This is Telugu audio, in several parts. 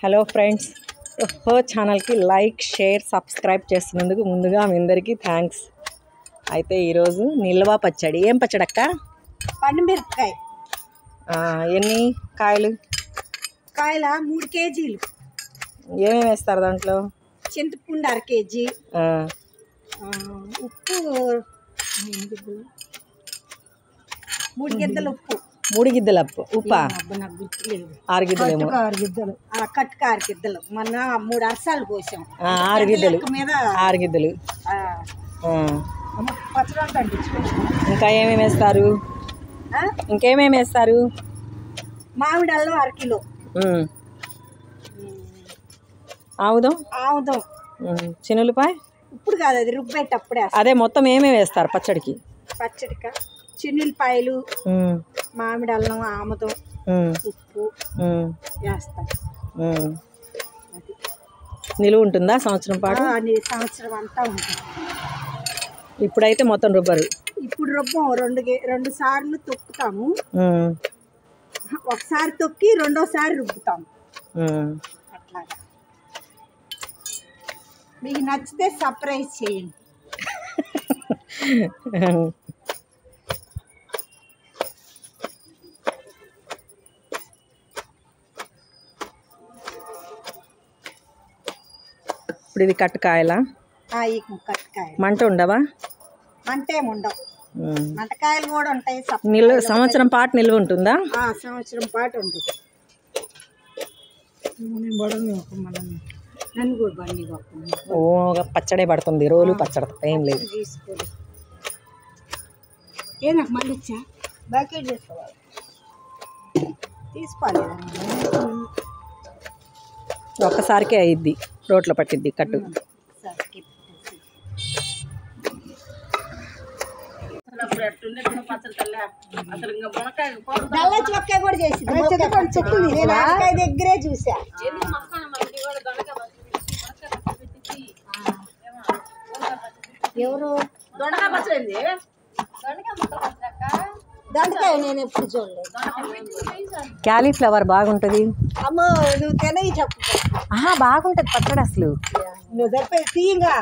హలో ఫ్రెండ్స్, ఓహో ఛానల్కి లైక్ షేర్ సబ్స్క్రైబ్ చేస్తున్నందుకు ముందుగా మీ అందరికీ థ్యాంక్స్. అయితే ఈరోజు నిల్వ పచ్చడి. ఏం పచ్చడి అక్క? పండుమిరపకాయ. ఎన్ని కాయలు? 3 కేజీలు. ఏమేమి వేస్తారు దాంట్లో? చింతపండు 1/2 కేజీ, ఉప్పు 3 గిద్దలు ఉప్పు. 3 గిద్దల ఉప్పా? నాకు గుర్తులేదు. 6 గిద్దలేమో. 6 గిద్దలు. కట్టుకు 6 గిద్దలు. మొన్న 3 అరసాలు పోసాం. 6 గిద్దలు మీద 6 గిద్దలు. పచ్చడి పండించుకోవచ్చు. ఇంకా ఏమేమి వేస్తారు? ఇంకేమేమి వేస్తారు? మామిడి అల్లం 1 కిలో, ఆముదం, చిన్నులపాయ. ఇప్పుడు కాదు, అది రుబ్బేటప్పుడే. అదే మొత్తం ఏమేమి వేస్తారు పచ్చడికి? పచ్చడిక చిన్నులపాయలు, మామిడి అల్లం, ఆముదం, ఉప్పు వేస్తాం. నిలువ ఉంటుందా సంవత్సరం పాటు? సంవత్సరం అంతా ఉంటుంది. ఇప్పుడైతే మొత్తం రుబ్బరు. ఇప్పుడు రుబ్బం. 2 సార్లు తొక్కుతాము. ఒకసారి తొక్కి రెండోసారి రుబ్బుతాము. అట్లాగా. మీకు నచ్చితే సర్ప్రైజ్ చేయండి. ఇప్పుడు ఇది కట్టుకాయలా? ఈ కట్టకాయ. మంట ఉండవా? అంటే ఉండవు. మంటకాయలు కూడా ఉంటాయి. సంవత్సరం పాటు నిల్వ ఉంటుందా? సంవత్సరం పాటు ఉంటుంది. నన్ను కూడా బండి పచ్చడే పడుతుంది. రోజు పచ్చడి ఏం లేదు. తీసుకోండి. నాకు మళ్ళీ ఇచ్చా బకెట్ తీసుకోవాలి. తీసుకోవాలి. ఒక్కసారికే అయ్యిద్ది, రోట్లో పట్టిద్ది కట్టు. కూడా చేసి దగ్గరే చూసా. ఎవరు దొండకాయ నేను ఎప్పుడు చూడలేదు. క్యాలీఫ్లవర్ బాగుంటుంది. అమ్మో, నువ్వు తినవి చెప్పు. బాగుంటుంది పచ్చడి అసలు. నువ్వు చెప్పే తీయగా.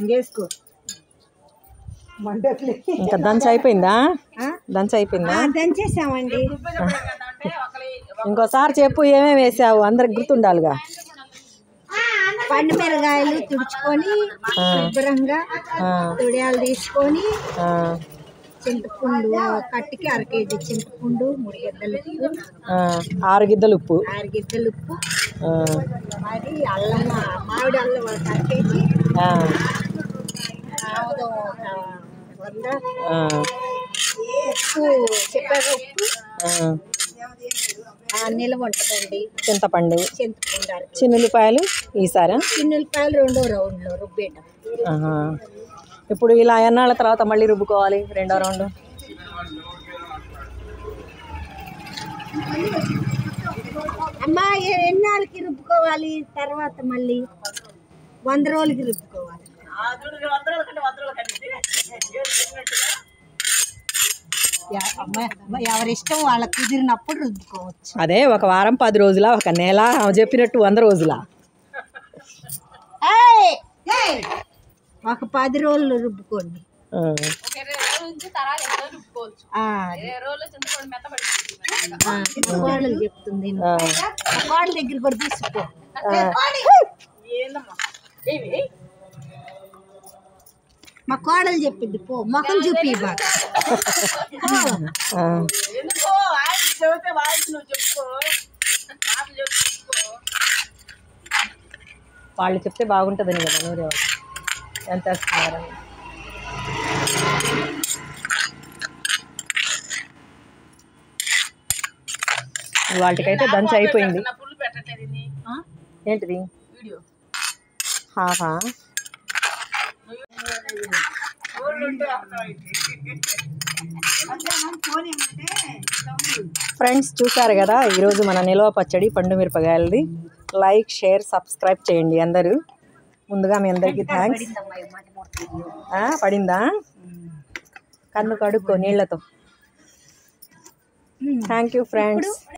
ఇంకేసుకో. ఇంకా దంచి అయిపోయిందా? దంచేసామండి. ఇంకోసారి చెప్పు ఏమేమి వేసావు, అందరికి గుర్తుండాలిగా. పండుమిరకాయలు తుడుచుకొని శుభ్రంగా తొడియాలు తీసుకొని, చింతపండు కట్టికి 1/2 కేజీ చింతపండు, 3 గిద్దలు ఉప్పు, 6 గిద్దలు ఉప్పు, మరి అల్లం, మామిడి అల్లం 1/2 కేజీ, ఆముదం 100, ఉప్పు చెప్పాక ఉప్పు, నిల్వ ఉంటుందండి. చింతపండు, 1 చిన్నులపాయలు. ఈసారి చిన్నులపాయలు 2వ రౌండ్లో రుబ్బేయటం. ఇప్పుడు ఇలా ఎన్నాళ్ళ తర్వాత మళ్ళీ రుబ్బుకోవాలి? 2వ రౌండ్. అమ్మా, ఎన్నాళ్ళకి రుబ్బుకోవాలి? తర్వాత మళ్ళీ 100 రోజులకి రుబ్బుకోవాలి. ఎవరిష్టం వాళ్ళకి కుదిరినప్పుడు రుద్దుకోవచ్చు. అదే ఒక వారం, 10 రోజుల, ఒక నెల, చెప్పినట్టు 100 రోజుల. ఒక 10 రోజులు రుబ్బుకోండి. కోడలు చెప్తుంది. కోడల దగ్గర కూడా తీసుకో. మా కోడలు చెప్పింది, పో మొఖం చూపి. వాళ్ళు చెప్తే బాగుంటుందని కదా. నూనె ఎంత వేస్తున్నారు? వాటికైతే దంచి అయిపోయింది. ఏంటిది? ఫ్రెండ్స్, చూసారు కదా ఈరోజు మన నిల్వ పచ్చడి పండుమిరపకాయలది. లైక్ షేర్ సబ్స్క్రైబ్ చేయండి అందరూ. ముందుగా మీ అందరికీ థ్యాంక్స్. పడిందా? కన్ను కడుక్కో నీళ్ళతో. Thank you friends.